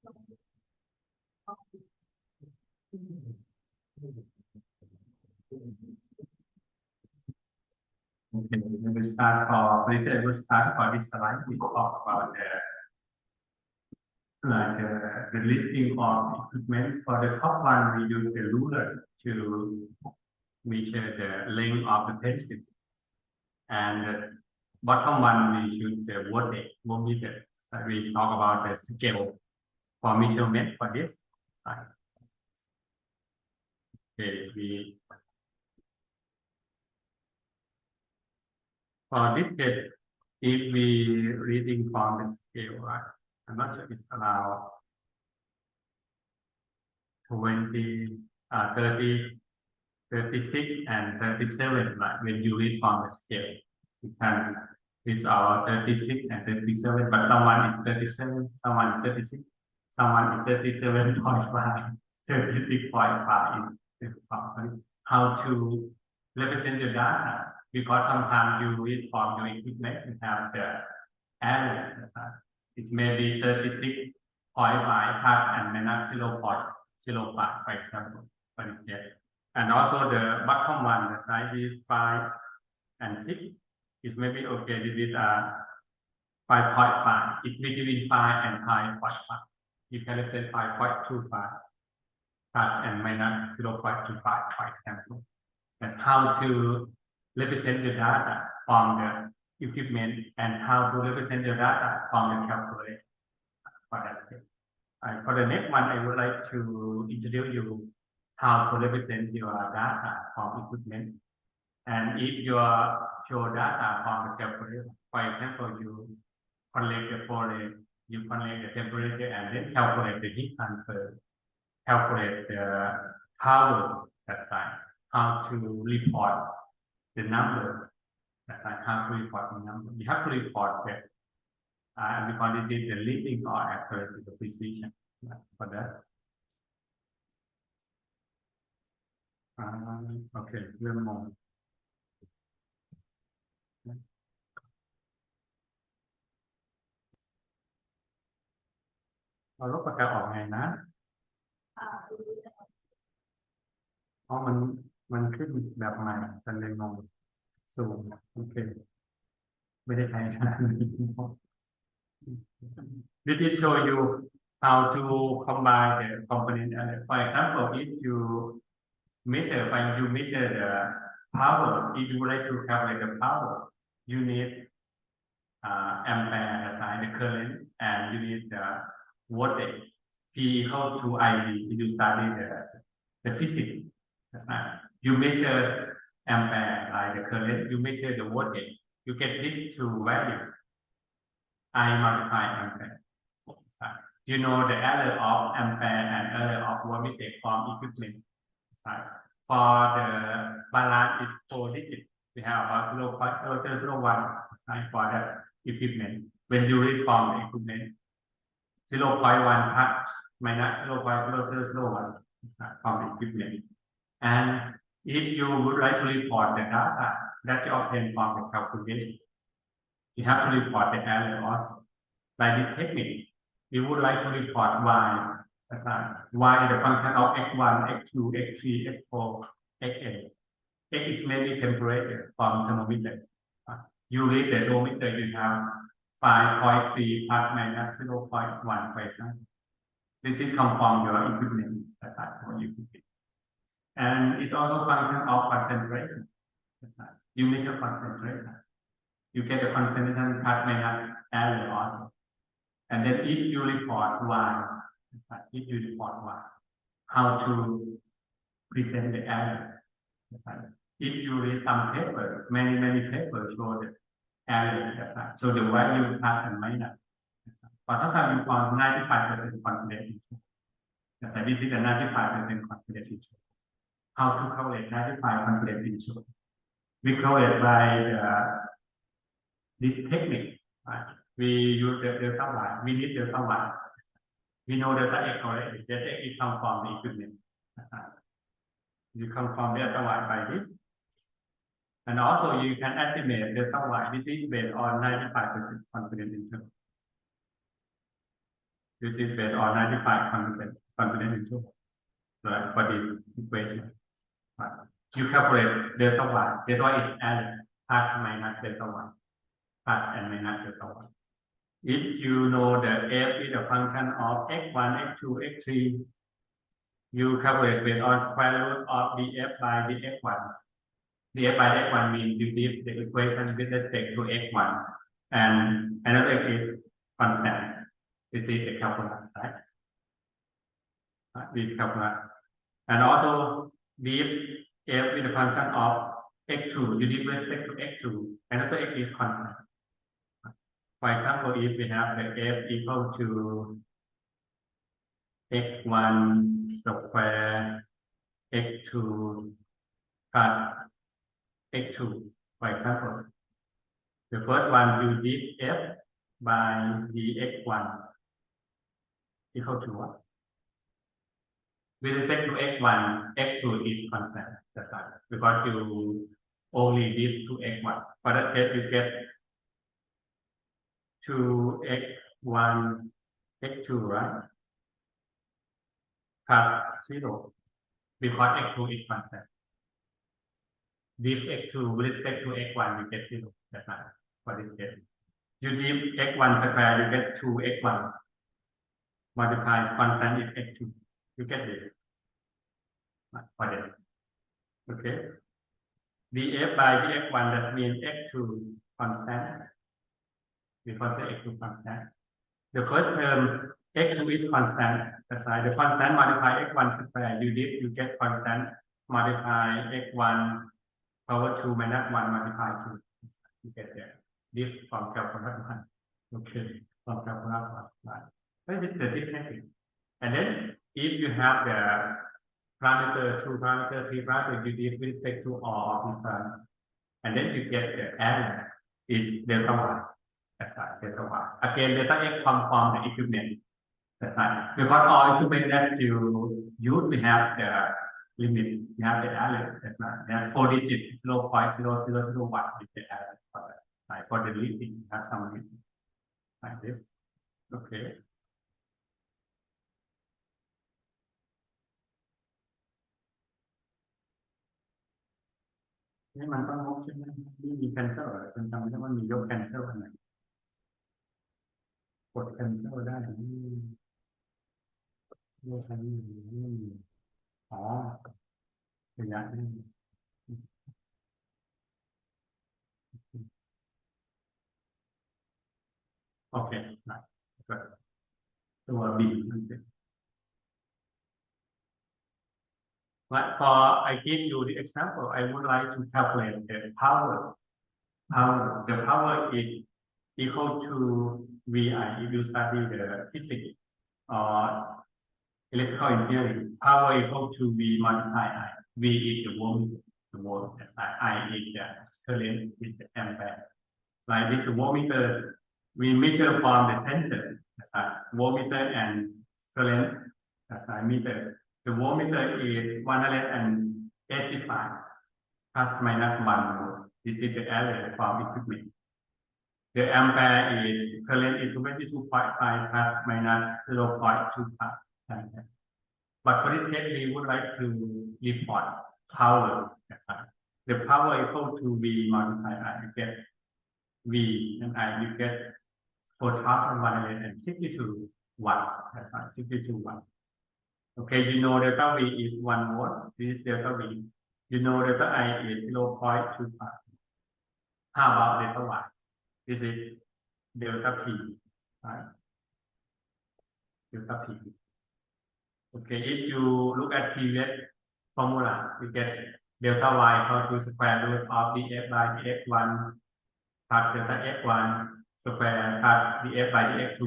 Okay, we will start for later. We'll start for this slide. We talk about the listing of equipment. For the top one, we use the ruler to measure the length of the pencil, and the bottom one we use the voltmeter. We talk about the scale for measurement for this. Okay, for this case, if we reading from the scale, right? I'm not sure it's around 20, 30, 36, and 37. Like when you read from the scale, you can it's our 36 and 37, but someone is 37, someone is 36, someone is 37.5, 36.5 is different. How to represent the data? Because sometimes you read from your equipment, you have the error. It may be 36.5 plus and minus 0.05, for example. And also the bottom one, the size is 5 and 6. It's maybe okay. This is 5.5. It's between 5 and 5.5. You can represent 5.25 plus and minus 0.25, for example. That's how to represent the data from the equipment and how to represent the data from the calculator. For the next one, I would like to introduce you how to represent your data from equipment. And if you show data from the calculator, for example, you collect the flow, you collect the temperature, and then calculate the heat transfer, calculate the power, that's right, how to report the number, that's right, how to report the number. You have to report that, because this is the leading or accuracy, the precision for that. Okay, one more. เราลบปากกาออกไงนะเพราะมันขึ้นแบบใหม่จะเลยงงสูงโอเคไม่ได้ใช้ขนาดนี้ Did it show you how to combine the component? For example, if you measure the power, if you would like to calculate the power, you need ampere aside the current, and you need the voltage. P equal to IV. If you study the physics, that's right. You measure ampere like the current. You measure the voltage. You get these two values. I multiply ampere. You know the error of ampere and error of voltage from equipment. Right. For the balance is 4 digits. We have about 0.001 for the equipment. When you read from the equipment, 0.1 plus minus 0.0001 from the equipment. And if you would like to report the data that you obtain from the calculation, you have to report the error also. By this technique, we would like to report y the function of x1, x2, x3, x4, xn. X is mainly temperature from thermometer. You read the thermometer, you have 5.3 plus minus 0.1 for example. This is come from your equipment, for equipment. And it also function of concentration. You measure concentration. You get the concentration plus minus area also. And then if you report y, how to present the error. If you read some paper, many papers show the error, so the value plus and minus. But sometimes you found 95% confidence interval. This is a 95% confidence interval. How to calculate 95% confidence interval? We calculate by this technique. Right? We use the delta y. We need delta y. We know delta x already. Delta x is come from the equipment. You come from delta y by this. And also you can estimate delta y. This is based on 95% confidence interval. This is based on 95 confidence interval, right, for this equation. Right. You calculate delta y. Delta y is area plus minus delta y, plus and minus delta y. If you know the f is a function of x1, x2, x3, you calculate based on square root of df by dx1. df by dx1 means you give the equation with respect to x1, and another is constant. This is the calculus, right? This calculus. And also, df is a function of x2. You give respect to x2, another x is constant. For example, if we have the f equal to x1 square x2 plus x2, for example, the first one you give f by dx1 equal to what? With respect to x1, x2 is constant. That's right. Because you only give to x1. For that case, you get 2x1, x2, right? Plus 0. Because x2 is constant. Div x2 with respect to x1, you get 0. That's right. For this case. You div x1 square, you get 2x1. Multiplies constant is x2. You get this. For this. Okay. df by dx1 that means x2 constant. Because the x2 constant. The first term x2 is constant. That's right. The constant multiply x1 square. You get constant multiply x1 power 2 minus 1 multiply 2. You get there. This from calculus 1. Okay. From calculus 1. Right. This is the technique. And then if you have the parameter, 2 parameter, 3 parameter, you give with respect to all of these parameters. And then you get the area is delta y. That's right, delta y. Again, delta x comes from the equipment. That's right. Because all equipment that you use, we have the limit, we have the area. That's right. They have 4 digits, 0.0001 is the area for that. Right. For the leading, you have some limit like this. Okay.นี่มันต้องงบใช่ไหมนี่มี cancel เหรอจนจำได้ว่ามียก cancel อันไหนกด cancel ได้ยกใช้นี่อ๋อระยะนี้โอเคนะตัว B นั่นเอง But for I give you the example, I would like to calculate the power. The power is equal to VI. If you study the physics or electrical engineering, power equal to V multiply I. V is the volt, that's I is the current, is the ampere. Like this voltmeter, we measure from the sensor, that's voltmeter and current, that's meter. The voltmeter is 185 plus minus 1 volt. This is the area from equipment. The ampere is current is 22.5 plus minus 0.25. But for this case, we would like to report power. The power equal to V multiplied I. You get V and I. You get 4,162 watt. That's right, 62 watt. Okay, you know delta V is 1 volt. This is delta V. You know delta I is 0.25. How about delta Y? This is delta P, right? Delta P. Okay, if you look at previous formula, you get delta Y equal to square root of df by dx1 plus delta x1 square plus df by dx2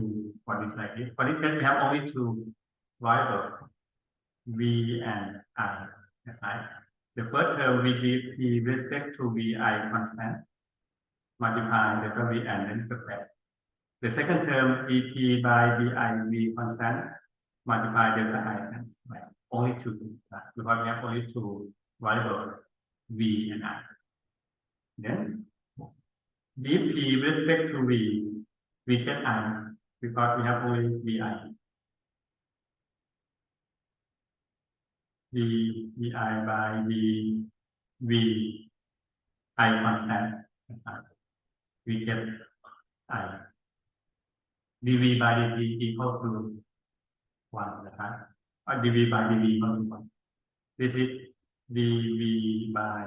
for this like this. For this case, we have only two variables, V and I. That's right. The first term we give P with respect to VI constant, multiply delta V and then square. The second term dP by di V constant, multiply delta I and square. Only two, right? Because we have only two variables, V and I. Then dP with respect to V, we get I because we have only VI. dvi by dv I constant นะครับ we get I dv by dt equal to 1 นะครับ dv by dv equal to 1 this is dv by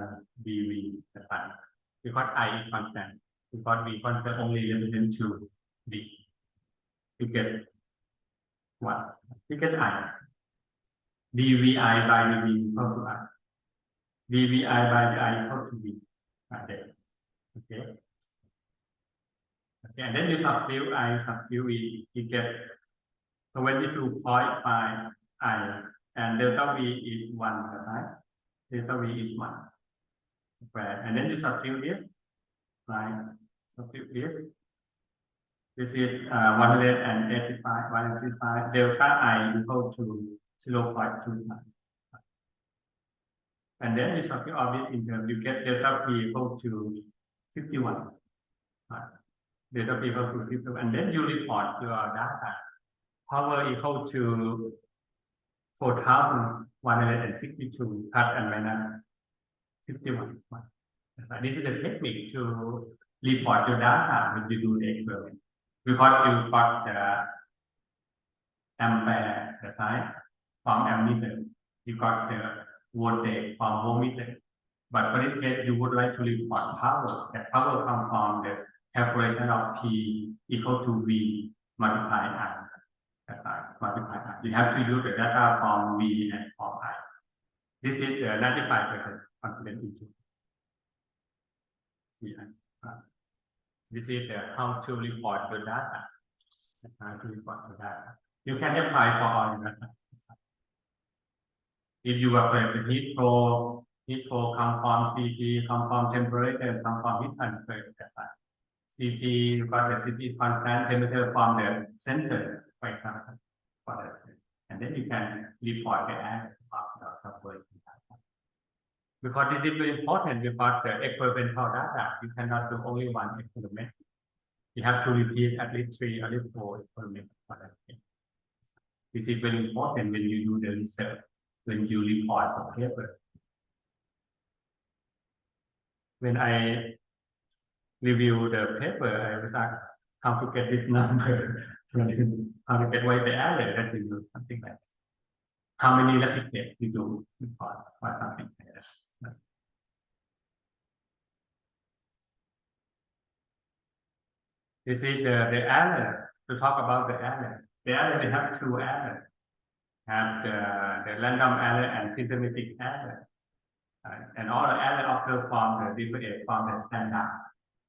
dv นะครับ because I is constant because v constant only represent to d we get what we get I dvi by dv equal to I dvi by I equal to v okay and then you substitute I substitute v you get 22.5 I and delta v is 1 right delta v is 1 square and then you substitute this right substitute this is 185 delta I equal to 0.25 and then you substitute all this in terms you get delta p equal to 51 right? Delta p equal to 51 and then you report your data power equal to 4,162 cut and minus 51 this is the technique to report your data when you do the experiment because you got the ampere the sign from ammeter you got the voltage from voltmeter but for this case you would like to report power that power comes from the calculation of P equal to V multiplied I multiply I you have to use the data from V and from I this is the 95% confidence interval this is the how to report the data you can apply for all the data if you are correct heat flow come from CP come from temperature come from heat transfer CP you got the CP constant temperature from the center for example for that and then you can report the error of the calculation data because this is very important because the experimental data you cannot do only one experiment you have to repeat at least 3 or at least 4 experiments for that this is very important when you do the research when you report the paper when I review the paper I was asked how to get this number how to get away the error that you do something like that. How many replicates you do report or something like that. This is the error to talk about the error we have 2 errors have the random error and systematic error and all the error occur from the deviate from the standard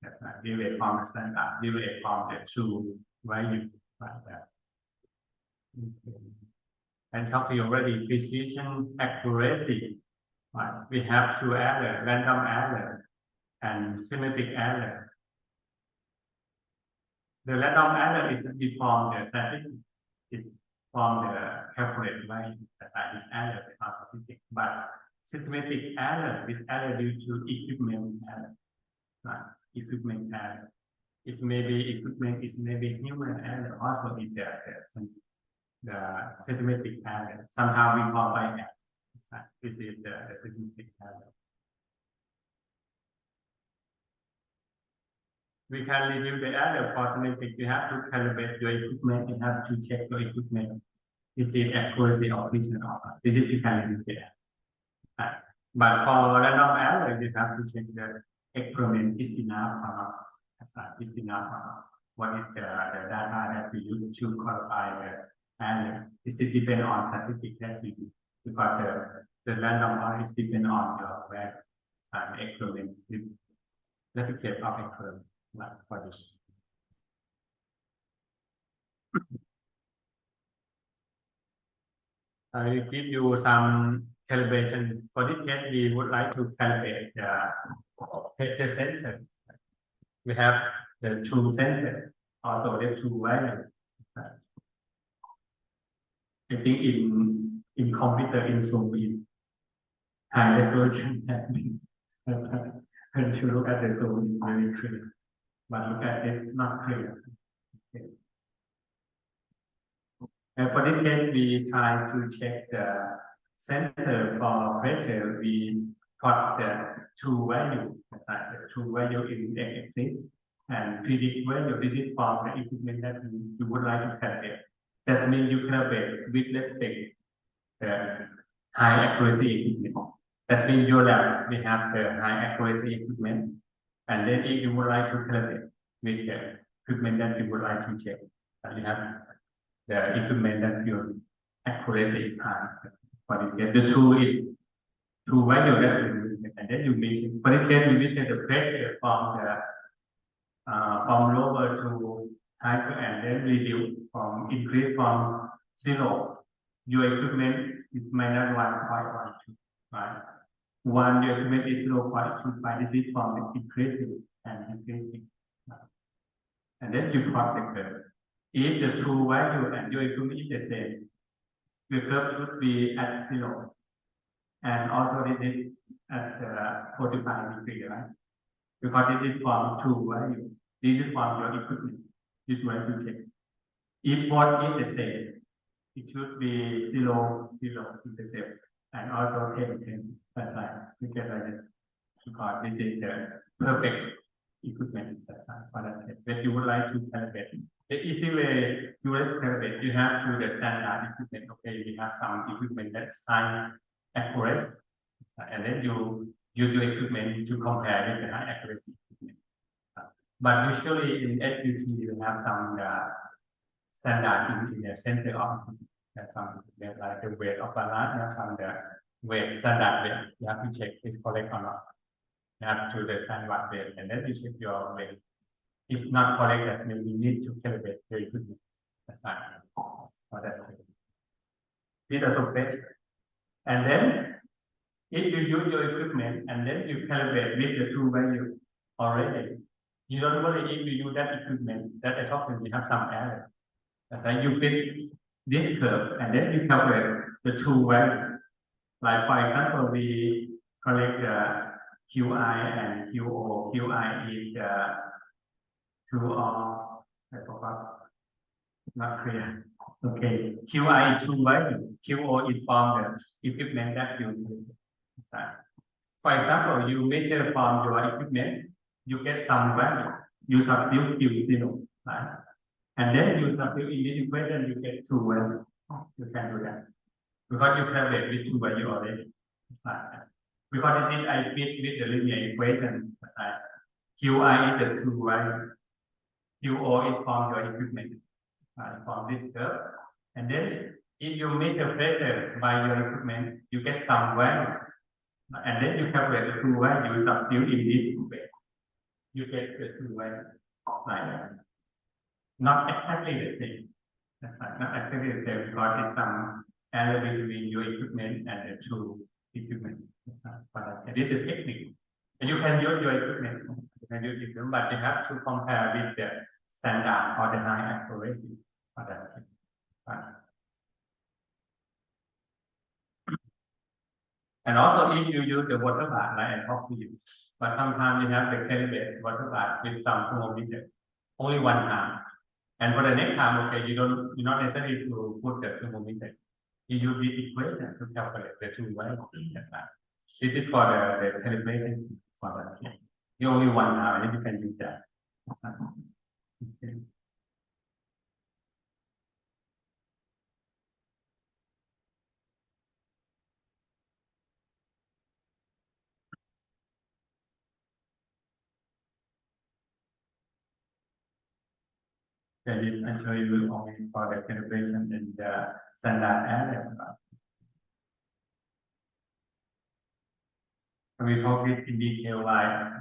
that's right deviate from the standard deviate from the true value like that and talk to you already precision accuracy right we have 2 error random error and systematic error the random error is from the statistic it's from the calculated value that is error because of statistics but systematic error is error due to equipment error right equipment error is maybe equipment is maybe human error also is the systematic error somehow we call by error this is the systematic error we can review the error for systematic you have to calibrate your equipment you have to check your equipment this is accuracy of vision this is to calibrate the error but for random error you have to check the experiment is enough or not is enough or not what is the data that we use to qualify the error this is depend on statistic that we use because the random error is depend on your where experiment replicate of experiment like for this I will give you some calibration for this case we would like to calibrate the pressure sensor we have the 2 sensor also the 2 value I think in computer in Zoom in high resolution when you look at the Zoom it's very clear but look at this not clear and for this case we try to check the center for pressure, we plot the true value, like the true value in the x-axis, and predict value. This is from the equipment that you would like to calculate. That means you calibrate with respect the high accuracy equipment. That means your lab, we have the high accuracy equipment, and then if you would like to calibrate with the equipment that you would like to check, you have the equipment that your accuracy is high. For this case, the true value that you measure, and then you measure. For this case, you measure the pressure from lower to higher, and then reduce from increase from 0. Your equipment is minus 1.12, right? Your equipment is 0.25. This is from the increasing and increasing. And then you plot the curve. If the true value and your equipment is the same, the curve should be at 0. And also this is at 45 degrees, right? Because this is from true value. This is from your equipment. This one to check. If both is the same, it should be 0, 0 in the same. And also 10, 10 aside. You get like this. Because this is the perfect equipment aside for that case. When you would like to calibrate. The easy way you will calibrate, you have to the standard equipment. Okay, we have some equipment that's high accuracy, and then you use your equipment to compare with the high accuracy equipment. But usually in HUT you have some standard in the center of some like the weight of balance, you have some the weight standard weight. You have to check is correct or not. You have to the standard weight, and then you check your weight. If not correct, that means you need to calibrate your equipment. That's fine. These are so fresh. And then if you use your equipment and then you calibrate with the true value already, you don't worry if you use that equipment that I talked about, you have some error. That's why you fit this curve and then you calculate the true value. Like for example, we collect the QI and QO. QI is true or I forgot. Not clear. Okay. QI is true value. QO is from the equipment that you use. For example, you measure from your equipment, you get some value. You substitute Q0, right? And then you substitute in this equation, you get true value. You can do that. Because you calculate with true value already. Because this I fit with the linear equation. QI is the true value. QO is from your equipment, from this curve. And then if you measure pressure by your equipment, you get some value. And then you calculate the true value, substitute in this way. You get the true value like that. Not exactly the same. Not exactly the same because it's some error between your equipment and the true equipment. But this is the technique. And you can use your equipment, but you have to compare with the standard or the high accuracy for that. And also if you use the water bath like I talked to you, but sometimes you have to calibrate water bath with some thermometer, only one time. And for the next time, okay, you're not necessary to put the thermometer. You use the equation to calculate the true value. This is for the calibration for that. You only one time, and you can use that. Okay. That is actually only for the calibration in the standard area. We talk it in detail like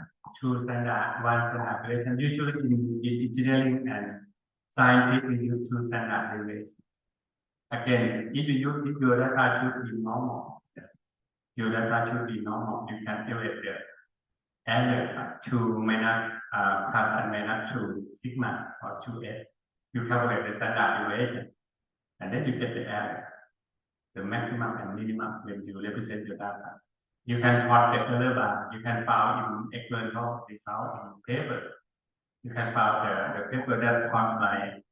two standard, one standard deviation. Usually in engineering and science, we use two standard deviation. Again, if your data should be normal, your data should be normal, you can calculate the error to minus plus and minus 2 sigma or 2s. You calculate the standard deviation, and then you get the error, the maximum and minimum when you represent your data. You can plot the error bar. You can file in experimental result in paper. You can file the paper that plot by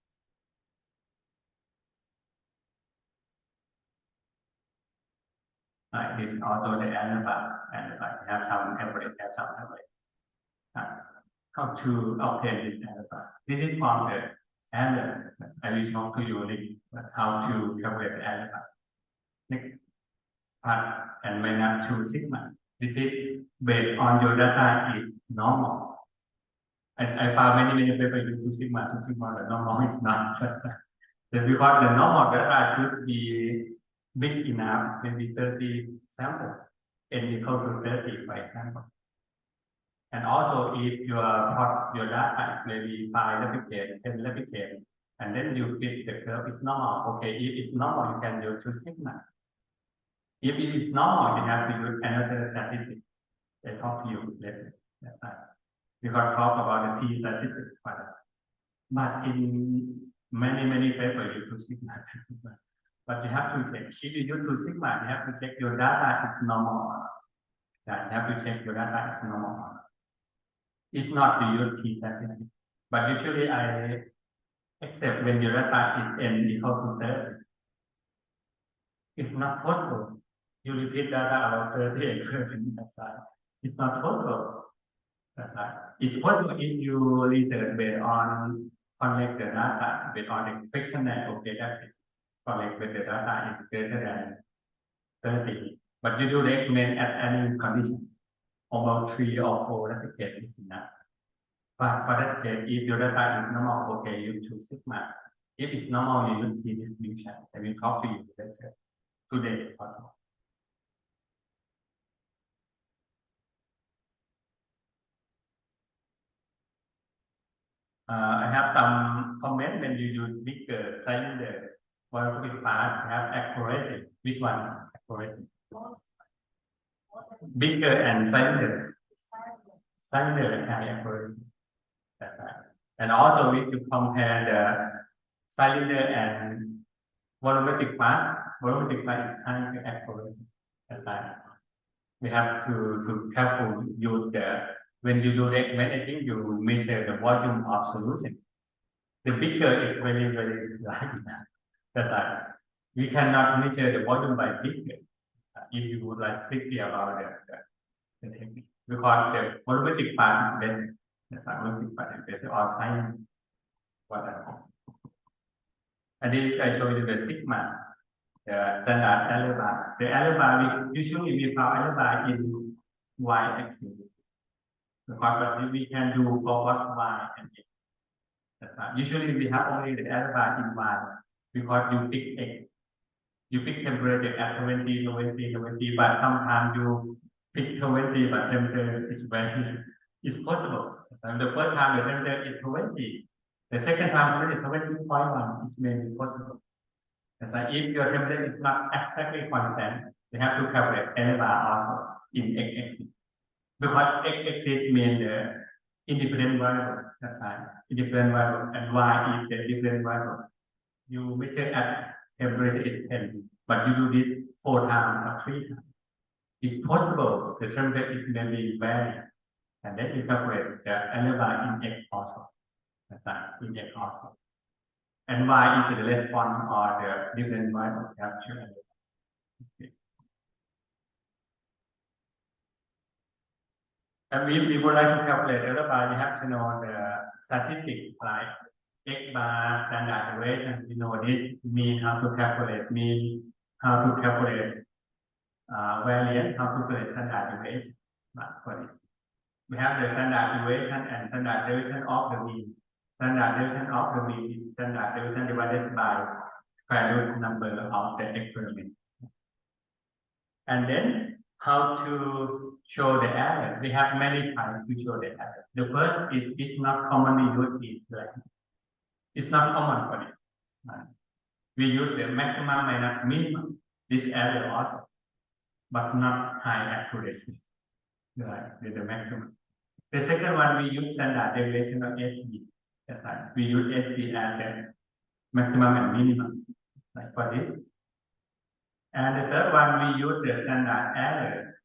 Like this is also the error bar, and have some average, how to obtain this error bar. This is from the error. I will talk to you later how to calculate the error bar. Next part and minus 2 sigma. This is based on your data is normal. I found many papers use 2 sigma, the normal is not just because the normal data should be big enough, maybe 30 samples, n equal to 30 for example. And also if your data is maybe 5 replicate, 10 replicate, and then you fit the curve is normal. Okay, if it's normal, you can use 2 sigma. If it is normal, you have to use another statistic. I talk to you later. That's right. We got talk about the T statistic, but in many papers you use 2 sigma. But you have to check. If you use 2 sigma, you have to check your data is normal. Yeah, you have to check your data is normal. If not, you use T statistic. But usually I accept when your data is n equal to 30. It's not possible. You repeat data about 30 and 30 aside. It's not possible. That's right. It's possible if you research based on collect the data based on the fictional data set. Collect with the data is greater than 30. But you do recommend at any condition. About 3 or 4 replicate is enough. But for that case, if your data is normal, okay, you choose sigma. If it's normal, you use T distribution. I will talk to you later today. Also. I have some comment when you use bigger cylinder. For big part, have accuracy. Which one? Accuracy. Bigger and cylinder. Cylinder high accuracy. That's right. And also we to compare the cylinder and volumetric part. Volumetric part is high accuracy. That's right. We have to careful use the when you do recommending, you measure the volume of solution. The bigger is very large. That's right. We cannot measure the volume by bigger. If you would like strictly about the technique, because the volumetric part is better. That's right. Volumetric part is better or science. Whatever. And this I show you the sigma, the standard error bar. The error bar usually we found error bar in y-axis. Because we can do forward y and x. That's right. Usually we have only the error bar in y because you pick x. You pick temperature at 20, but sometimes you pick 20, but temperature is very, it's possible. And the first time the temperature is 20, the second time it is 20.1, it's maybe possible. That's like if your temperature is not exactly constant, you have to calculate error bar also in x-axis. Because x-axis means the independent variable. That's right. Independent variable, and y is the different variable. You measure at temperature is 10, but you do this 4 times or 3 times. It's possible the temperature is maybe vary, and then you calculate the error bar in x also. That's right, in x also. And y is the response or the different variable capture. Okay. And we would like to calculate error bar, you have to know the statistics like x bar, standard deviation. You know this mean how to calculate mean, how to calculate variance, how to calculate standard deviation. For this, we have the standard deviation and standard deviation of the mean. Standard deviation of the mean is standard deviation divided by square root number of the experiment. And then how to show the error. We have many times to show the error. The first is it's not commonly used is it's not common for this. We use the maximum minus minimum. This error also, but not high accuracy. Right, with the maximum. The second one we use standard deviation of SD. That's right. We use SD as the maximum and minimum, like for this. And the third one we use the standard error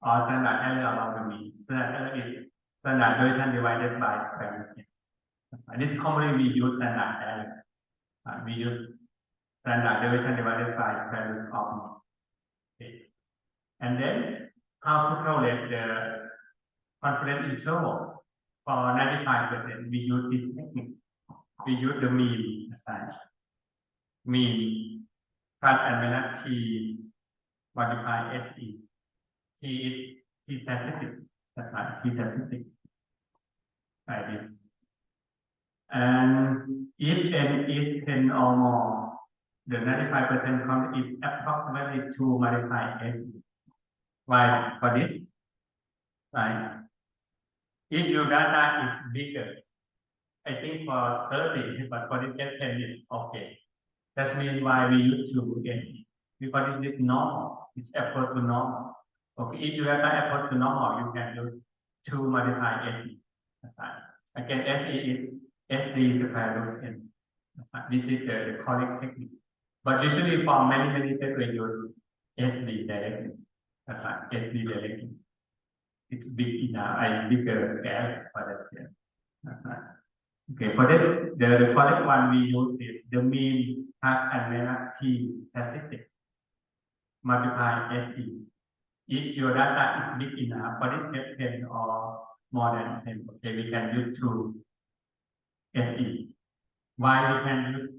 or standard error about the mean. Standard error is standard deviation divided by square root. This commonly we use standard error. We use standard deviation divided by square root of mean. Okay. And then how to calculate the confidence interval for 95%? We use this technique. We use the mean aside. Mean plus and minus T multiply SE. T is T statistic. That's right, T statistic. Like this. And if n is 10 or more, the 95% count is approximately 2 multiplied SE. Why for this? Right. If your data is bigger, I think for 30, but for this 10 is okay. That means why we use 2 SE. Because this is normal, it's approach to normal. Okay, if you have that approach to normal, you can use 2 multiplied SE. That's right. Again, SE is SD square root n. This is the correct technique. But usually for many tests we use SD directly. That's right, SD directly. It's big enough, bigger scale for that case. That's right. Okay, for that, the correct one we use is the mean plus and minus T statistic multiply SE. If your data is big enough, for this 10 or more than 10, okay, we can use 2 SE. Why we can use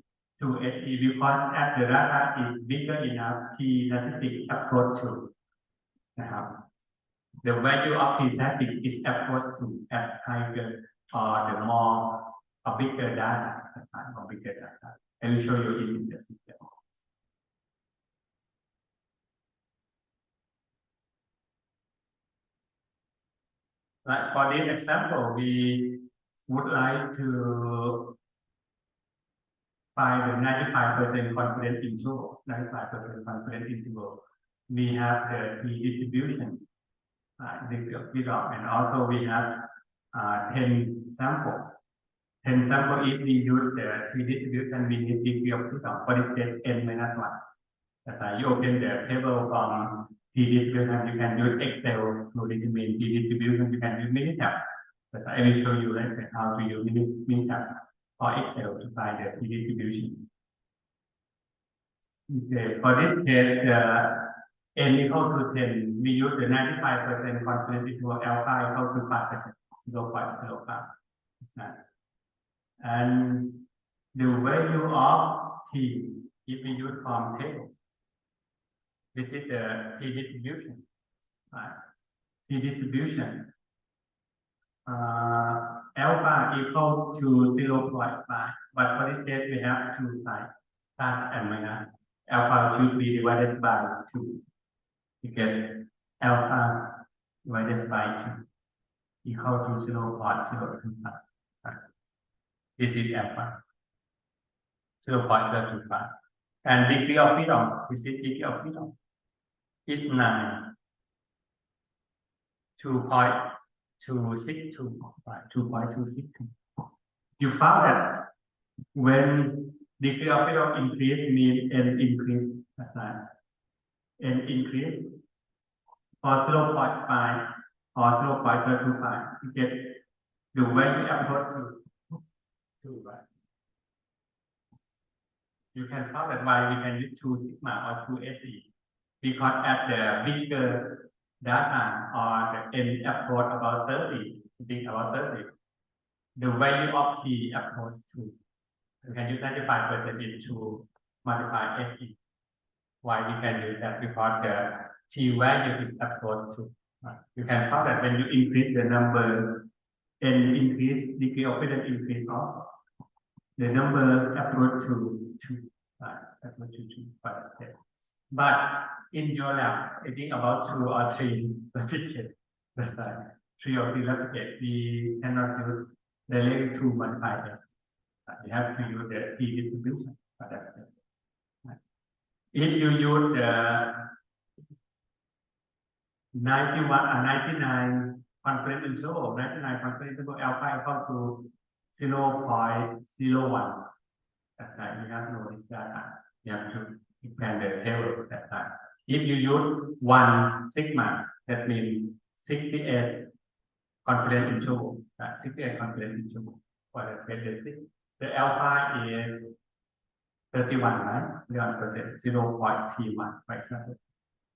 2 SE? Because as the data is bigger enough, T statistic approach to. The value of T statistic is approach to at higher or the more or bigger data, or bigger data. I will show you in the system. Like for this example, we would like to find the 95% confidence interval. 95% confidence interval. We have the T distribution, and also we have 10 sample. 10 sample, if we use the T distribution, we need degree of freedom. For this case, n minus 1. That's why you open the table from T distribution, you can use Excel to determine T distribution, you can use Minitab. But I will show you later how to use Minitab or Excel to find the T distribution. Okay, for this case, n equal to 10, we use the 95% confidence interval alpha equal to 5%, 0.05. And the value of T, if we use from table, this is the T distribution. Right? T distribution. Alpha equal to 0.5, but for this case we have 2 sides, plus and minus. Alpha should be divided by 2. You get alpha divided by 2 equal to 0.025. Right? This is alpha, 0.025. And degree of freedom, this is degree of freedom, is 9. 2.262. You found that when degree of freedom increase means n increase, that's right. N increase or 0.5 or 0.25, you get the value approach to 2, right? You can find that why we can use 2 sigma or 2 SE, because at the bigger data or the n approach about 30, the value of T approach to, you can use 95% into multiply SE. Why we can use that? Because the T value is approach to. You can find that when you increase the number, n increase, degree of freedom increase also. The number approach to 2, approach to 2, but in your lab, I think about 2 or 3 replicate. That's right. 3 or 3 replicate. We cannot use the level 2 multiply S. We have to use the T distribution for that. If you use the 99 confidence interval, 99 confidence interval alpha equal to 0.01. That's right. You have to know this data. You have to expand the table at that time. If you use 1 sigma, that means 68 confidence interval. 68 confidence interval for the basic. The alpha is 31, right? 31%, 0.31, for example.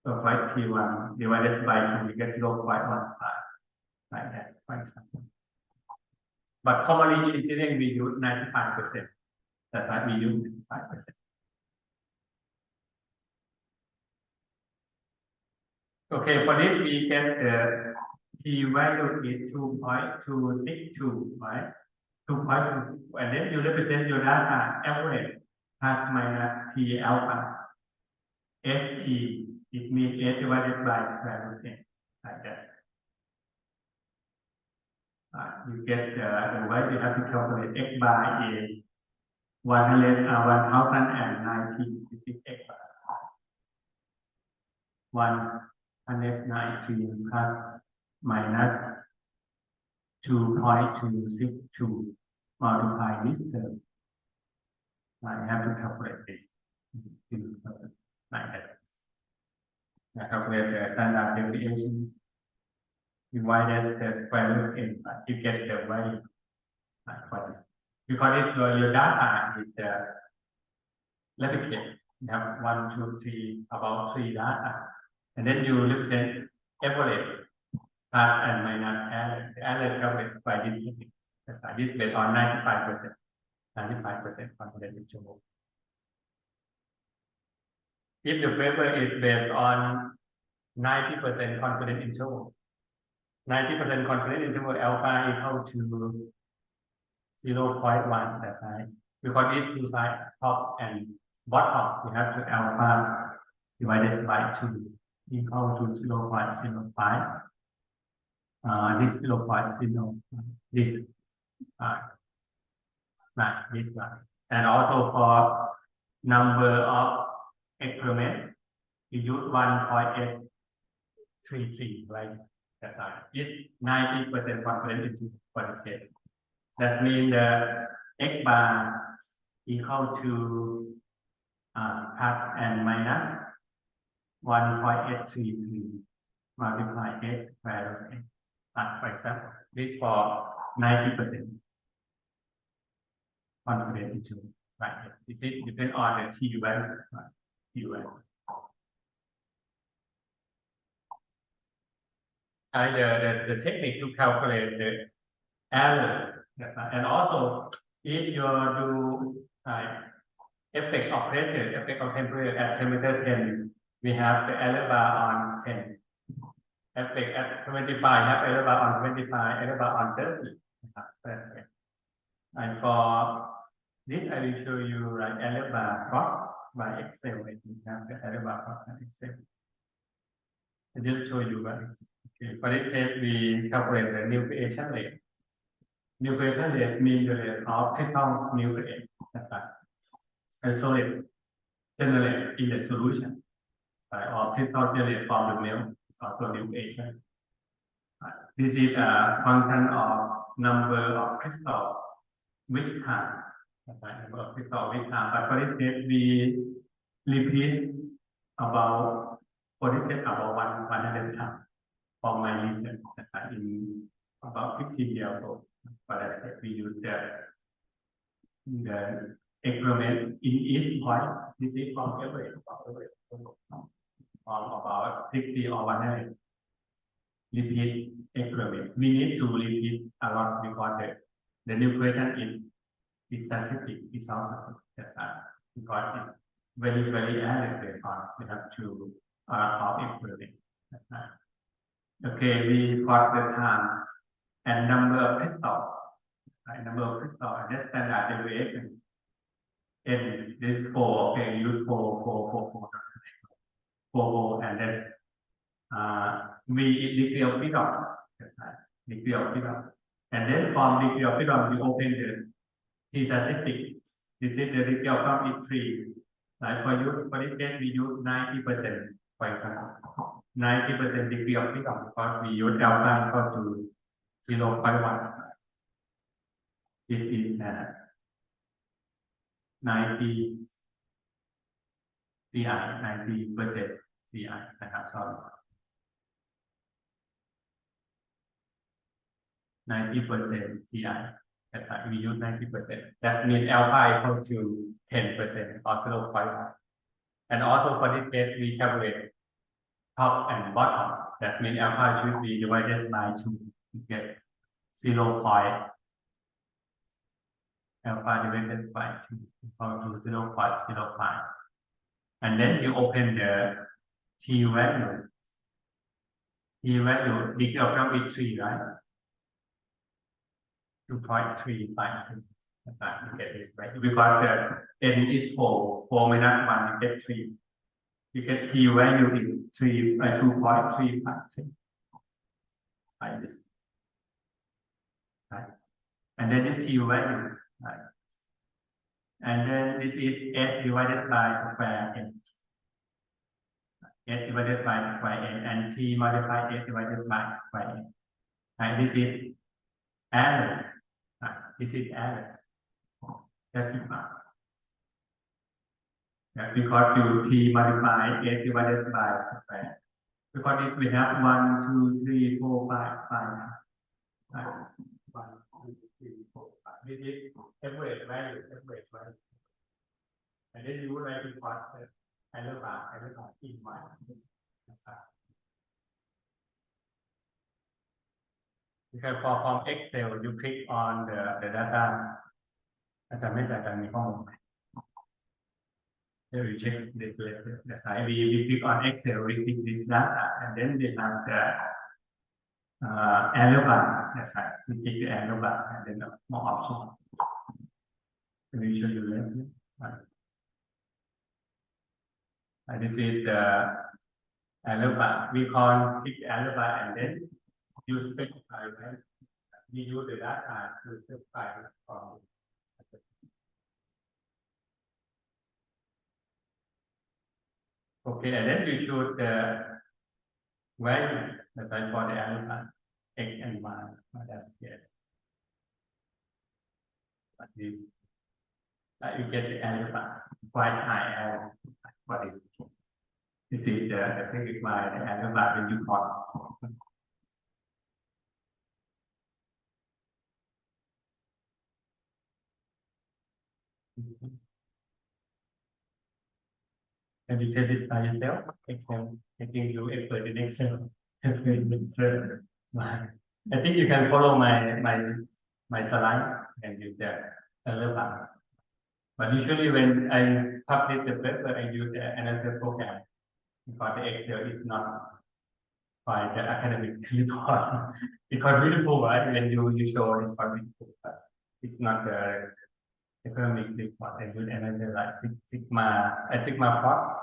So write T1 divided by 2, we get 0.15, like that, for example. But commonly in engineering, we use 95%. That's why we use 95%. Okay, for this, we get the T value is 2.262, right? 2.2, and then you represent your data average plus minus T alpha. SE, it means S divided by square root n, like that. You get the way you have to calculate x bar is 1019, which is x bar 119 plus minus 2.262 multiply this term. I have to calculate this like that. I calculate the standard deviation divided the square root n, you get the value for this. Because your data is replicate. You have 1, 2, 3, about 3 data. And then you represent average plus and minus error. The error calculated by this technique. This based on 95%. 95% confidence interval. If the paper is based on 90% confidence interval, 90% confidence interval alpha equal to 0.1, that's right. Because these two sides, top and bottom, we have to alpha divided by 2 equal to 0.05. This 0.0, this like this one. And also for number of experiment, we use 1.833, right? That's right. It's 90% confidence for this case. That means the x bar equal to plus and minus 1.833 multiply s square root n. For example, this for 90% confidence interval, right? It depends on the t value, right? T value. The technique to calculate the error, and also if you do effect of pressure, effect of temperature at temperature 10, we have the error bar on 10. Effect at 25, have error bar on 25, error bar on 30. And for this, I will show you error bar plot by Excel. We have the error bar plot by Excel. I just show you by Excel. Okay. For this case, we calculate the nucleation rate. Nucleation rate means the rate of crystal nucleate. And so it generate in the solution. Or crystal generate from the milk, also nucleation. This is a function of number of crystal with time. Number of crystal with time. But for this case, we repeat about, for this case, about 100 times for my research. In about 15 years old. For that case, we use the experiment in each point. This is from average, from about 60 or 100. Repeat experiment. We need to repeat a lot because the nucleation is scientific, is also because it's very, very accurate. We have to experiment. Okay, we got the time and number of crystals. Number of crystals, and that's standard deviation. And this 4, okay, use 4, and that's V is degree of freedom. Degree of freedom. And then from degree of freedom, we open the T-statistic. This is the degree of freedom is 3. Like for this case, we use 90%, for example. 90% degree of freedom because we use alpha equal to 0.1. This is 90 CI, 90% CI. I have sorry. 90% CI. That's right. We use 90%. That means alpha equal to 10% or 0.1. And also for this case, we calculate top and bottom. That means alpha should be divided by 2 to get 0 point. Alpha divided by 2 equal to 0.05. And then you open the t value. T value, degree of freedom is 3, right? 2.352. That's right, you get this right. Because the n is 4, 4 minus 1, you get 3. You get t value in 2.353. Like this. Right? And then the t value, right? And then this is s divided by square n. S divided by square n, and t multiplied s divided by square n. Right? This is error. Right? This is error. That's fine. Yeah, because you t multiply s divided by square. Because if we have 1, 2, 3, 4, 5, 5. Right? 1, 2, 3, 4, 5. This is average value, And then you would like to plot the error bar in 1. Because from Excel, you click on the data. Here you check this later. That's why we click on Excel, we click this data, and then we have the error bar. That's right. We click the error bar, and then more options. Let me show you later. And this is the error bar. We can click the error bar, and then you specify, right? We use the data to specify from. Okay, and then you choose the value, let's say for the error x and y. That's yes. Like this. You get the error bar, quite high error. What is it? This is the technique by the error bar when you plot. Can you tell this by yourself? Excel. I think you expert in Excel. I think you can follow my slide and use the error bar. But usually when I publish the paper, I use another program because the Excel is not by the academic report. It's quite beautiful, right? When you show this quite beautiful, but it's not the economic report. I use another like Sigma plot.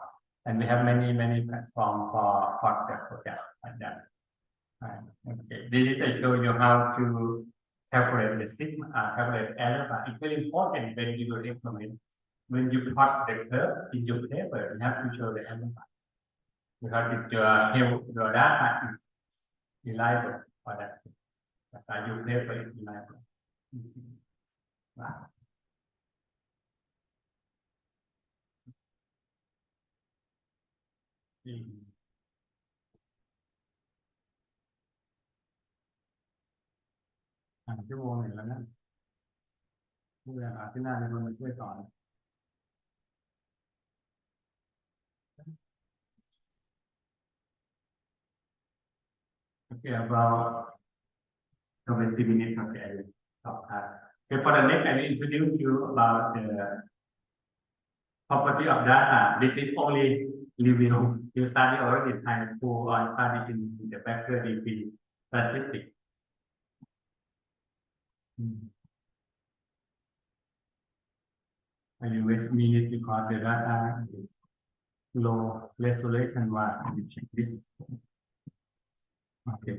And we have many platforms for plot the program like that. Okay. This is to show you how to calculate the sigma, calculate error bar. It's very important when you will implement. When you plot the curve in your paper, you have to show the error bar. Because if your data is reliable for that, your paper is reliable. Right.ชั่วโมงหนึ่งแล้วนะผู้บริหารที่น่าจะมาช่วยสอน Okay, about 20 minutes. Okay, okay, for the next, I will introduce you about the property of data. This is only review. You study already in high school or study in the bachelor degree specific. And you waste minutes because the data is low resolution. What you check this? Okay.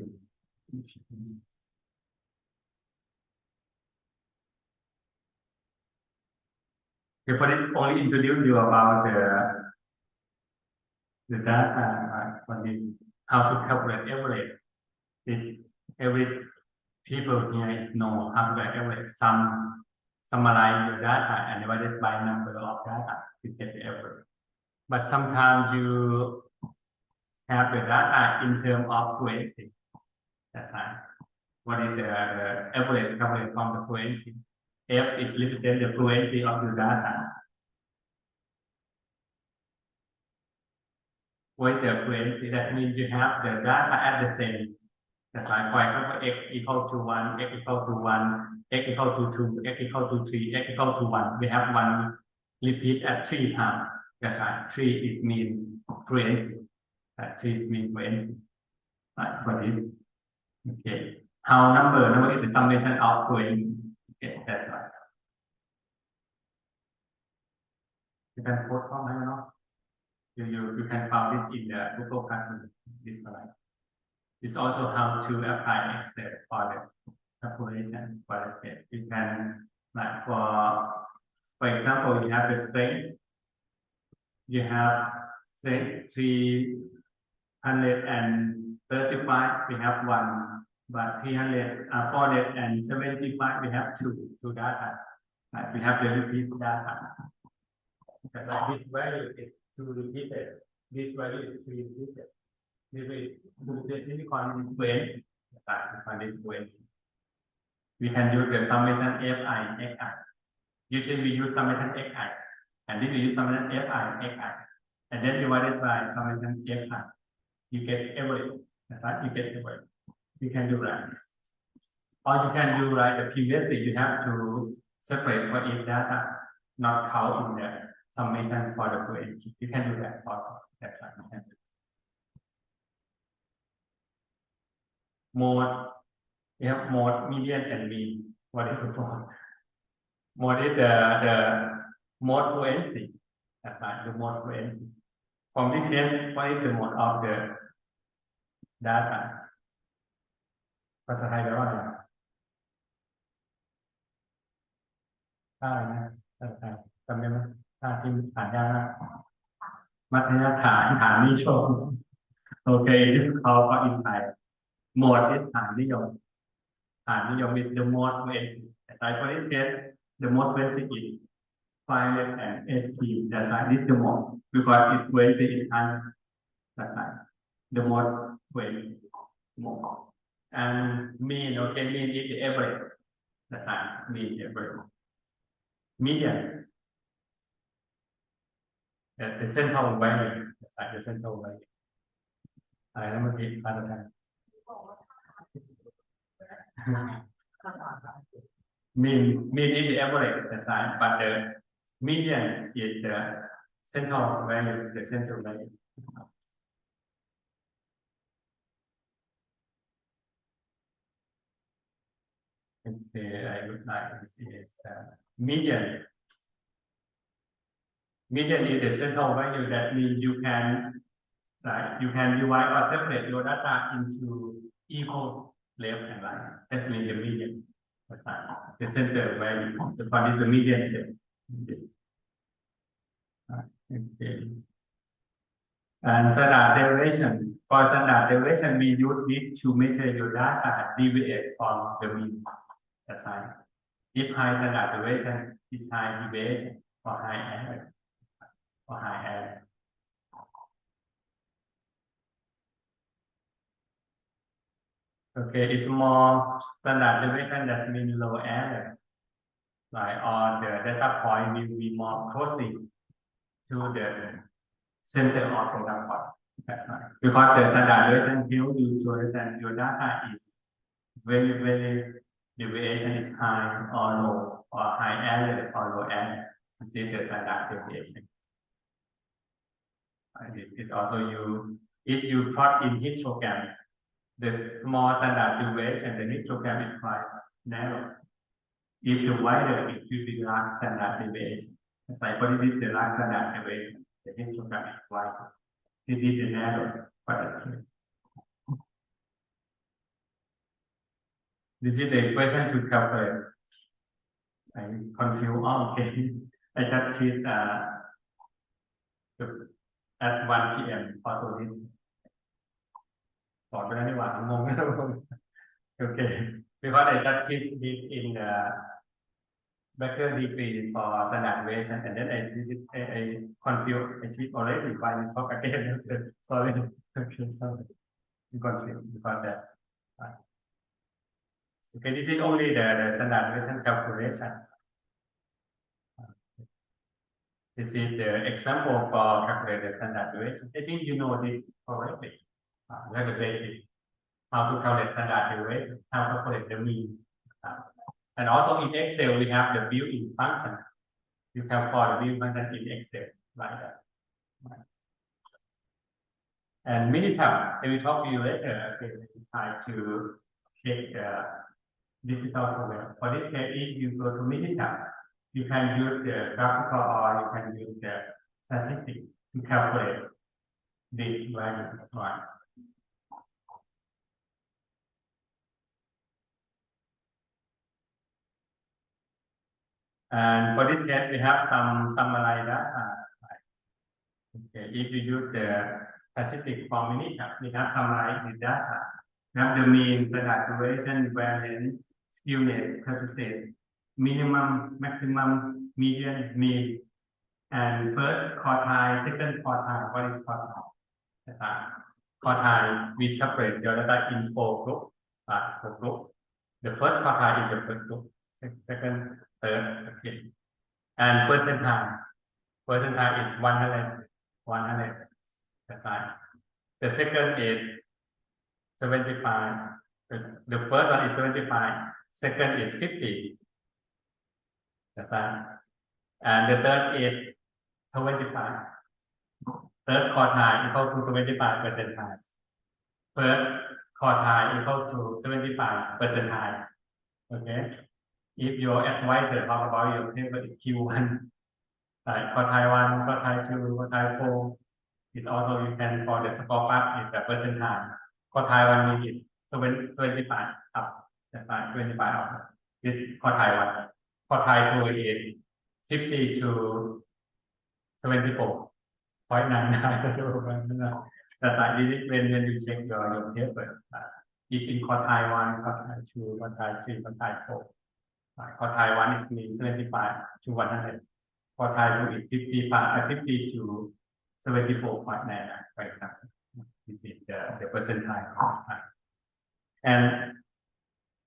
Okay, for it, only introduce you about the data. For this, how to calculate average. This every people here is know how to calculate average. Summarize your data and divide it by number of data to get the average. But sometimes you have the data in terms of fluency. That's right. What is the average calculated from the fluency? F it represents the fluency of your data. with the fluency. That means you have the data at the same. That's like, for example, x equal to 1, x equal to 1, x equal to 2, x equal to 3, x equal to 1. We have one repeat at 3 times. That's right. 3 is mean fluency. 3 is mean fluency. Right, for this. Okay. How number is the summation of fluency. Okay, that's right. You can put on, I know. You can find it in the Google Classroom. This slide. It's also how to apply Excel for the calculation for the step. You can, like for example, you have the strength. You have strength 335. We have 1, but 475. We have two data. Like we have the repeat data. Because like this value is 2 repeated. This value is 3 repeated. This is called fluency. We can use the summation fi xi. Usually we use summation xi, and then we use summation fi xi, and then divided by summation fi. You get average. That's right. You get average. You can do that. Or you can do like the previously. You have to separate for each data, not count in the summation for the fluency. You can do that also. That's right. You can do. Mode, we have mode, median, and mean. What is the mode? Mode is the mode fluency. That's right, the mode fluency. From this case, what is the mode of the data? ภาษาไทยแปลว่าอะไรท่าอะไรนะภาษาไทยจำได้ไหมท่าที่ฐานยากมากมัธยฐานนิยมโอเคที่เขาก็อินไทย Mode is ฐานนิยม is the mode fluency. Like for this case, the mode fluency is 5 and ST. That's right. This is the mode because it fluency is high. That's right. The mode fluency mode. And mean, okay, mean is the average. That's right. Mean is the average. Median. The central value. That's right. The central value. อะไรนะเมื่อกี้อาจารย์ mean is the average, that's right, but the median is the central value, the central value. Okay, I would like this is median. Median is the central value. That means you can divide or separate your data into equal left and right. That's means the median. That's right. The center value. The part is the median set. Okay. And standard deviation. For standard deviation, we use it to measure your data deviate from the mean. That's right. If high standard deviation is high deviation or high error. Or high error. Okay, it's more standard deviation that means low error. Like or the data point will be more closely to the center of the data point. That's right. Because the standard deviation helps you to understand your data is very deviation is high or low, or high error or low error. This is the standard deviation. This is also if you plot in histogram, the small standard deviation, the histogram is quite narrow. If the wider, it should be large standard deviation. It's like what is the large standard deviation? The histogram is wide. This is the narrow. This is the equation to calculate. I confuse all. Okay, I just treat at 1 p.m. also this. สอนไปแล้วนี่หว่างงแล้ว Okay, because I just teach this in the bachelor degree for standard deviation, and then I confused. I teach already by talk again. Sorry. Okay, sorry. I'm confused because that. Okay, this is only the standard deviation calculation. This is the example for calculate the standard deviation. I think you know this correctly. That's the basic. How to calculate standard deviation, how to calculate the mean. And also in Excel, we have the built-in function. You can find the built-in function in Excel like that. And Minitab, I will talk to you later. Okay, try to check the digital program. For this case, if you go to Minitab, you can use the graphical or you can use the statistic to calculate this value. Right. And for this case, we have some summary data. Okay, if you use the statistic for Minitab, we have summarize the data. We have the mean, standard deviation, variance, skewness, percentage, minimum, maximum, median, mean, and first quartile, second quartile. What is quartile? Quartile, we separate the data in four groups. The first quartile is the first group, second, third, okay. And percentile is 100. That's right. The second is 75. The first one is 75. Second is 50. That's right. And the third is 25. Third quartile equal to 25 percentile. Third quartile equal to 75 percentile. Okay. If your advisor talk about your paper is Q1, like quartile 1, quartile 2, quartile 4, is also you can for the score part is the percentile. Quartile 1 is 25 up. That's right, 25 up. This quartile 1. Quartile 2 is 50 to 74. 0.99. That's right. This is when you check your paper. If in quartile 1, quartile 2, quartile 3, quartile 4. Quartile 1 is mean 75 to 100. Quartile 2 is 50 to 74.9, for example. This is the percentile. And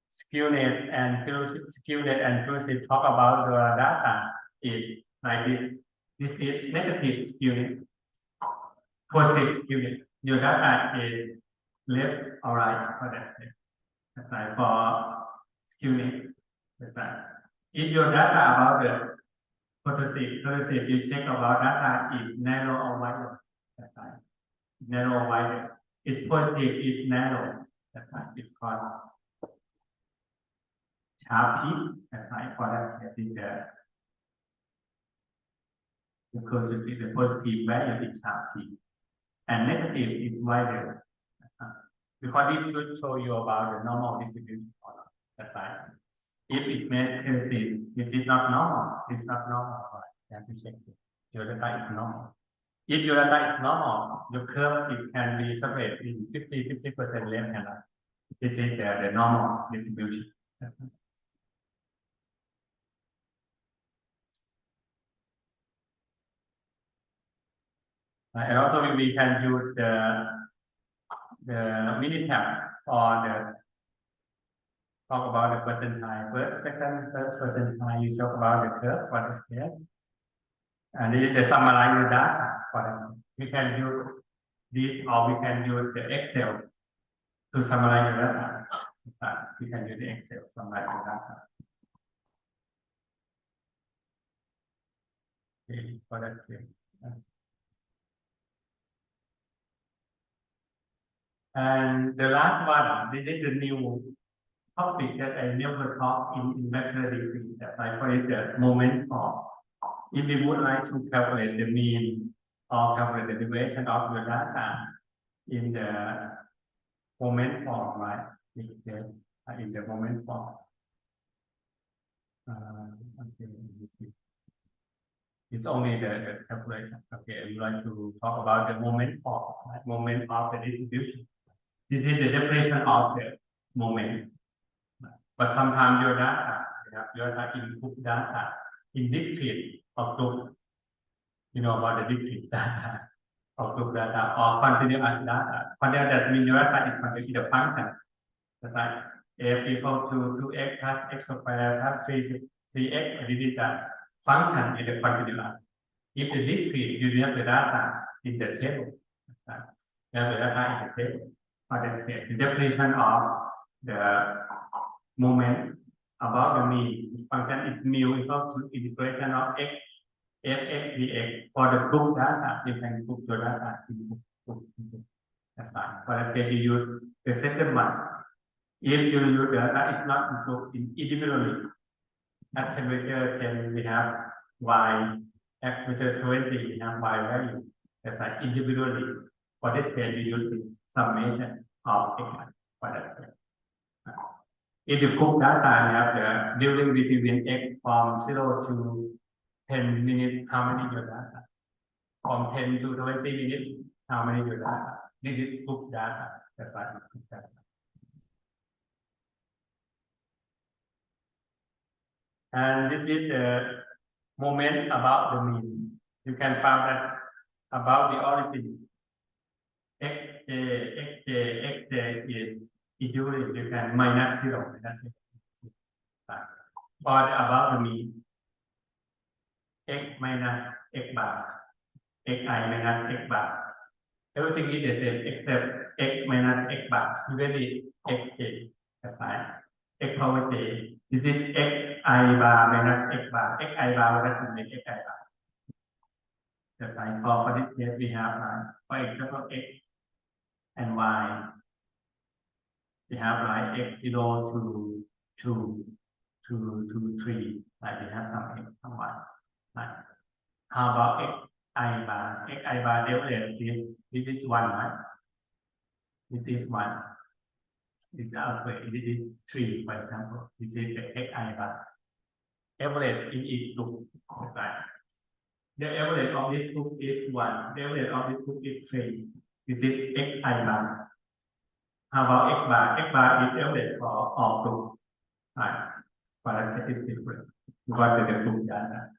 skewness and inclusive talk about the data is like this. This is negative skewness, positive skewness. Your data is left or right for that. That's right for skewness. That's right. If your data about the positive, you check about data is narrow or wider. That's right. Narrow or wider. It's positive, is narrow. That's right. It's called sharp peak. That's right. For that, I think the positive value is sharp peak. And negative is wider. Because it should show you about the normal distribution or not. That's right. If it makes sense, this is not normal. It's not normal. You have to check it. Your data is normal. If your data is normal, your curve can be separated in 50% left and right. This is the normal distribution. And also we can use the Minitab or the talk about the percentile. First, second, third percentile, you talk about the curve, what is here. And this is the summarize data for them. We can use this or we can use the Excel to summarize the data. We can use the Excel to summarize the data. Okay, for that case. And the last one, this is the new topic that I never talked in bachelor degree. That I call it the moment form. If we would like to calculate the mean or calculate the deviation of your data in the moment form, right? In the moment form. Okay, it's only the calculation. Okay, I would like to talk about the moment form, right? Moment of the distribution. This is the definition of the moment. But sometimes your data, input data in discrete or group. You know about the discrete data or group data or continuous data. Continuous that means your data is considered a function. That's right. F equal to 2x plus x squared plus 3x. This is a function in the continuous. If the discrete, you have the data in the table. You have the data in the table. For the definition of the moment about the mean, this function is mu equal to integration of x fx dx. For the group data, you can put your data in group. That's fine. For the case you use the second one. If you use the data is not included individually. At temperature 10, we have y. At temperature 20, we have y value. That's like individually. For this case, we use the summation of x for that case. If the group data, we have the during between x from 0 to 10 minutes, how many your data? From 10 to 20 minutes, how many your data? This is group data. That's why it's group data. And this is the moment about the mean. You can find that about the origin. xj is usually you can minus 0. For about the mean, x minus x bar, xi minus x bar. Everything is the same except x minus x bar. You get it xj. That's fine. X power j. This is xi bar minus x bar. Xi bar that will make xi bar. That's fine. For this case, we have for example x and y. We have like x0 to 2 to 3. Like we have some x, some y. Like how about xi bar? Xi bar derivative this is 1, right? This is 1. This is output. This is 3, for example. This is the xi bar. Average in each group. Right. The average of this group is 1. The average of this group is 3. This is xi bar. How about x bar? X bar is average for all groups. Right. But that is different. Because the group data.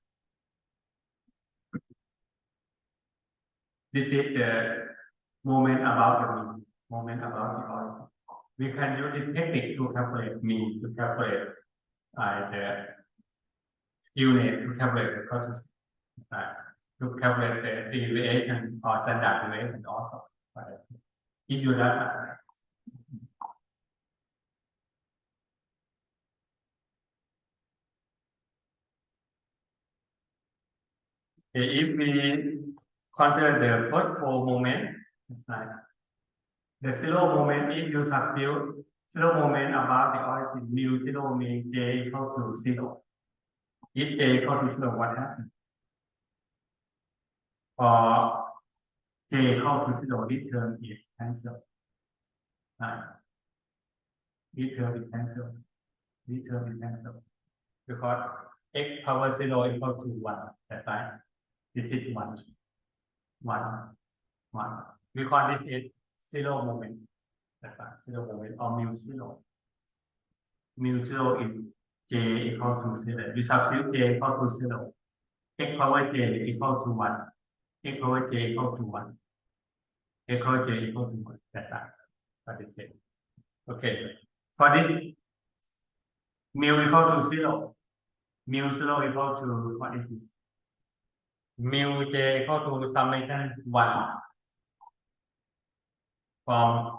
This is the moment about the mean. Moment about the origin. We can use this technique to calculate mean, to calculate the skewness, to calculate the coefficient, to calculate the deviation or standard deviation also. If you data. If we consider the first 4 moments, the 0 moment, if you substitute 0 moment about the origin, mu 0 means j equal to 0. If j equal to 0, what happens? For j equal to 0, this term is cancelled. This term is cancelled. This term is cancelled. Because x power 0 equal to 1. That's right. This is 1. 1. Because this is 0 moment. That's right. 0 moment or mu 0. Mu 0 is j equal to 0. You substitute j equal to 0. X power j equal to 1. X power j equal to 1. X power j equal to 1. That's right. What is it? Okay. For this, mu equal to 0. Mu 0 equal to what is this? Mu j equal to summation 1 from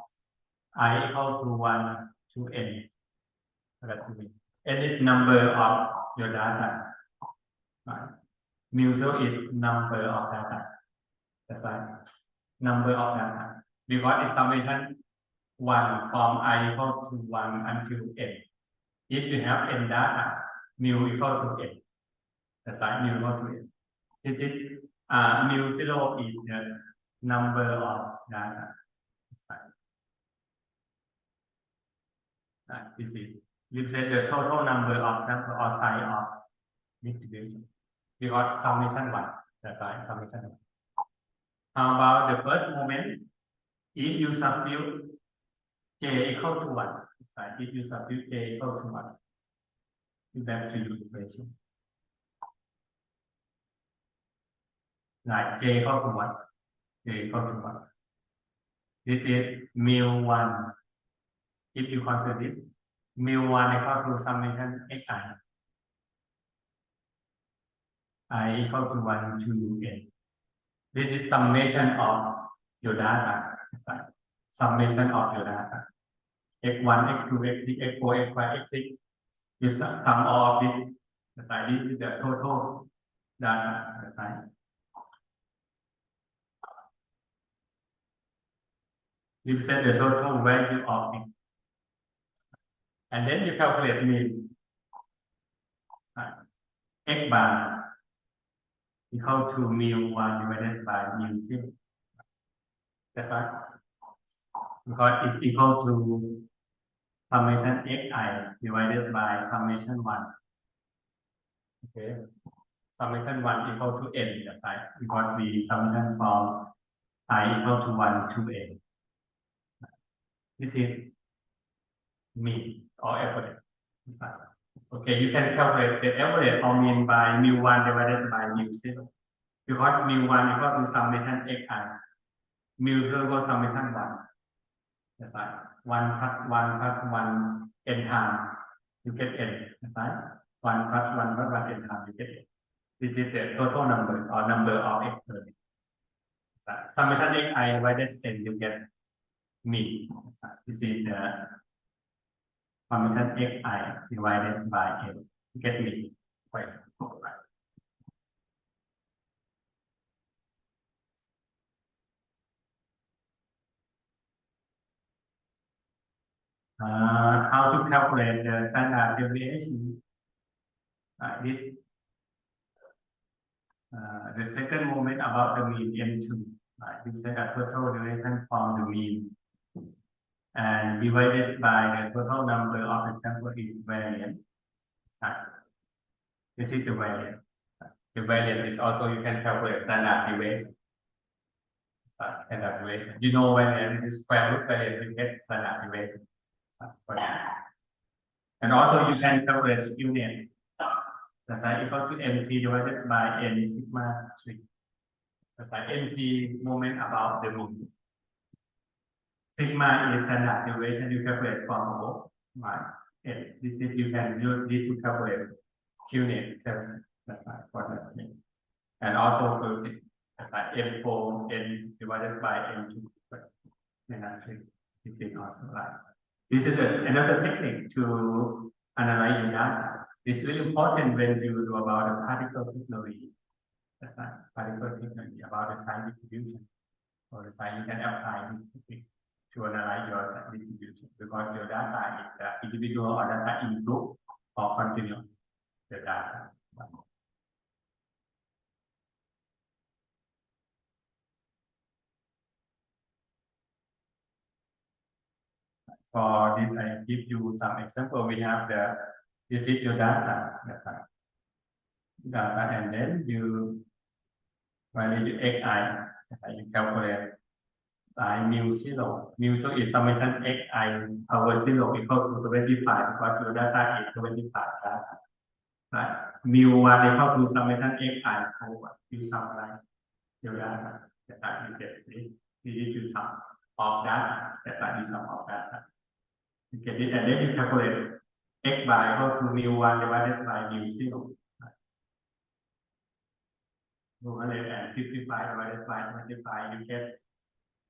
I equal to 1 to n. N is number of your data. Right. Mu 0 is number of data. That's right. Number of data. Because it's summation 1 from I equal to 1 until n. If you have n data, mu equal to n. That's right. Mu equal to n. This is mu 0 is the number of data. This is represent the total number of sample or size of distribution. We got summation 1. That's right, summation 1. How about the first moment? If you substitute j equal to 1, right? If you substitute j equal to 1, you back to your equation. Like j equal to 1. J equal to 1. This is mu 1. If you consider this, mu 1 equal to summation xi. I equal to 1 to n. This is summation of your data. Summation of your data. X1, X2, X3, X4, X5, X6. You sum all of this. This is the total data. You set the total value of it. And then you calculate mean. X bar equal to mu1 divided by mu0. That's right. Because it's equal to summation xi divided by summation 1. Okay. Summation 1 equal to n. That's right. Because the summation from I equal to 1 to n. This is mean or average. That's right. Okay, you can calculate the average or mean by mu1 divided by mu0. Because mu1 equal to summation xi. Mu0 equals summation 1. That's right. 1 plus 1 n time, you get n. That's right. 1 plus 1 plus 1 n time, you get n. This is the total number or number of experiments. Summation xi divided n, you get mean. This is the summation xi divided by n. You get mean. Quite simple, right? How to calculate the standard deviation? This the second moment about the mean n2. You set a total duration from the mean and divided by the total number of the sample is variance. This is the variance. The variance is also you can calculate standard deviation. Standard deviation. You know when this square root variance, you get standard deviation. And also you can calculate skewness. That's equal to mt divided by n sigma 3. That's mt moment about the mean. Sigma is standard deviation you calculate from above. Right? And this is you can use this to calculate skewness. That's right. What that means. And also closing. That's m4 n divided by n2. This is also right. This is another technique to analyze your data. It's really important when you do about the particle technology. That's right. Particle technology about the size distribution. Or the size you can apply this technique to analyze your size distribution because your data is the individual or data in group or continuum. The data. For this, I give you some example. We have this is your data. That's right. Data, and then you value xi. You calculate by mu0. Mu0 is summation xi power 0 equal to 25 because your data is 25 data. Right? Mu1 equal to summation xi power. You summarize your data. That you get this. You need to sum of data. That you sum of data. You get it, and then you calculate x bar equal to mu1 divided by mu0. 255 divided by 25, you get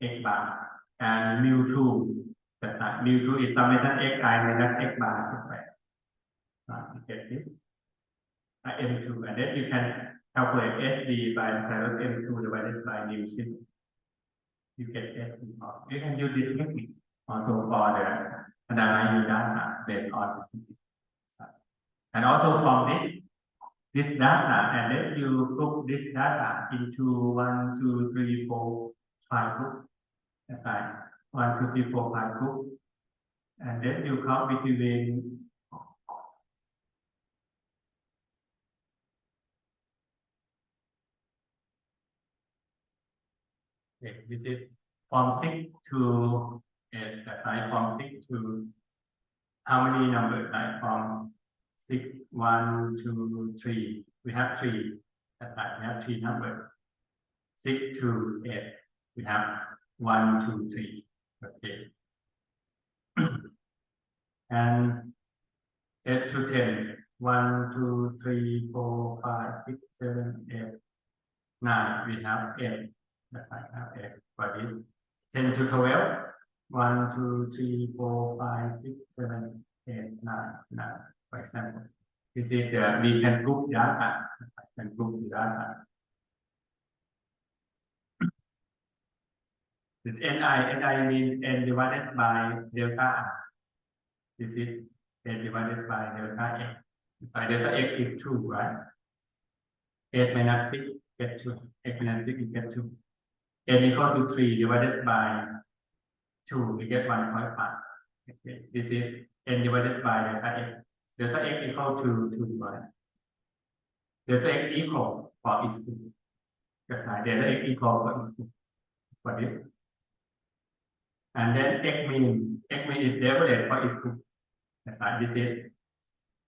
x bar. And mu2, that's right. Mu2 is summation xi minus x bar squared. You get this. M2, and then you can calculate SD by square root M2 divided by mu0. You get SD. You can use this technique also for the analyze data based on this. And also from this data, and then you group this data into 1, 2, 3, 4, 5 groups. That's right. 1, 2, 3, 4, 5 groups. And then you count between this is from 6 to that's right, from 6 to how many numbers? Like from 6, 1, 2, 3. We have 3. That's right, we have 3 numbers. 6 to 8. We have 1, 2, 3. Okay. And 8 to 10. 1, 2, 3, 4, 5, 6, 7, 8, 9. We have 8. That's right, have 8 for this. 10 to 12. 1, 2, 3, 4, 5, 6, 7, 8, 9. For example, this is we can group data. Can group the data. This ni means n divided by delta r. This is n divided by delta x. By delta x is 2, right? 8 minus 6 get 2. 8 minus 6 get 2. N equal to 3 divided by 2, we get 1.5. Okay. This is n divided by delta x. Delta x equal to 2, right? Delta x equal for each group. That's right. Delta x equal for each group. For this. And then x mean is average for each group. That's right. This is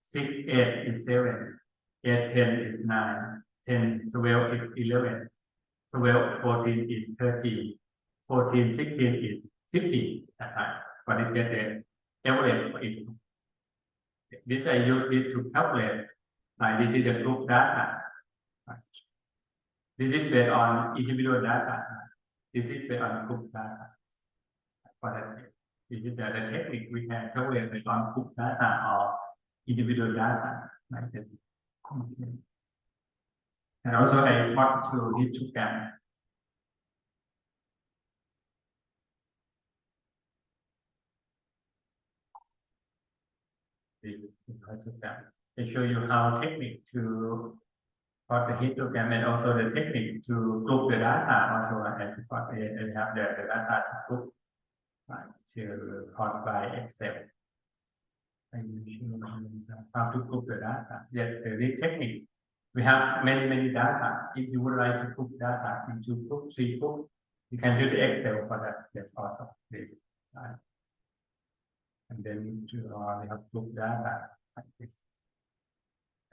6, 8 is 7, 8, 10 is 9, 10, 12 is 11, 12, 14 is 13, 14, 16 is 15. That's right. But it get the average for each group. This I use this to calculate. Like this is the group data. This is based on individual data. This is based on group data. This is the technique we can calculate based on group data or individual data like this. Okay. And also I want to histogram. This is histogram. I show you how technique to plot the histogram and also the technique to group the data. Also as plot I have the data to group to plot by Excel. How to group the data. Yes, the technique. We have many data. If you would like to group data into group, 3 groups, you can do the Excel for that. Yes, also this. And then we have group data like this.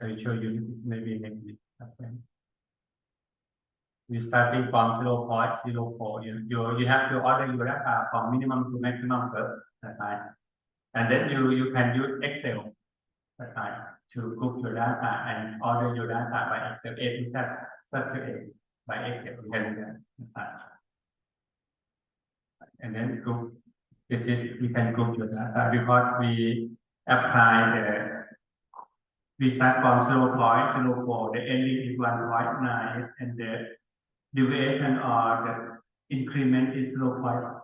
I will show you this maybe next week. Okay. We starting from 0.04. You have to order your data from minimum to maximum first. That's right. And then you can use Excel. That's right. To group your data and order your data by Excel A to Z, by Excel. You can do that. That's right. And then group. This is we can group your data because we apply we start from 0.04. The ending is 1.9, and the deviation or the increment is 0.1.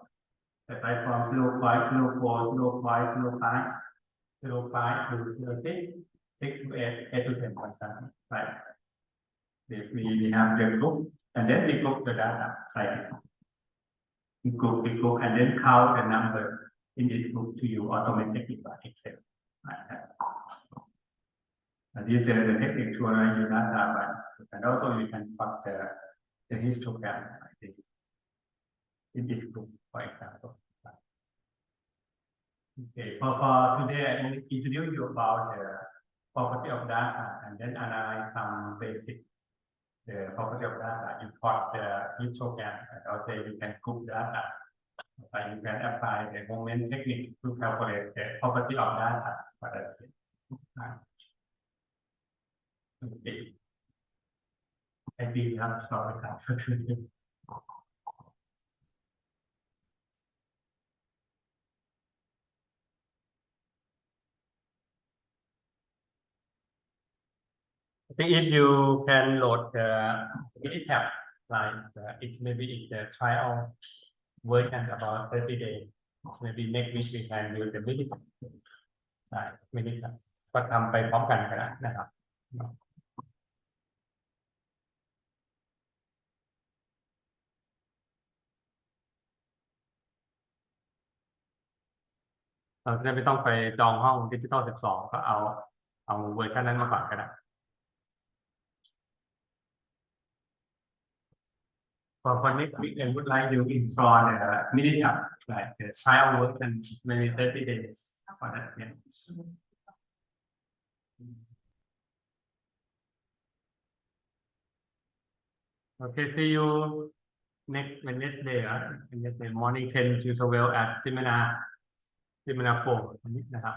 That's right, from 0.04, 0.05, 0.5 to 6, 6 to 8, 8 to 10 something. Right. This we have the group, and then we group the data like this. We group, and then count the number in this group to you automatically by Excel. Right. This is the technique to analyze your data, right? And also you can plot the histogram like this in this group, for example. Okay, for today I will introduce you about the property of data and then analyze some basic the property of data. You plot the histogram and also you can group data. But you can apply the moment technique to calculate the property of data for that. Okay. I think we have to start with that for today. I think if you can load the tab, like it maybe it's the trial version about 30 days. Maybe next week we can do the Minitab. ใช่ Minitab ก็ทำไปพร้อมกันก็ได้นะครับเราจะไม่ต้องไปจองห้อง Digital 12 ก็เอาเวอร์ชันนั้นมาฝากก็ได้ For next week, I would like you to install the Minitab, like the trial version, maybe 30 days for that. Yeah. Okay, see you next Wednesday, Wednesday morning 10 to 12 at seminar 4 นะครับ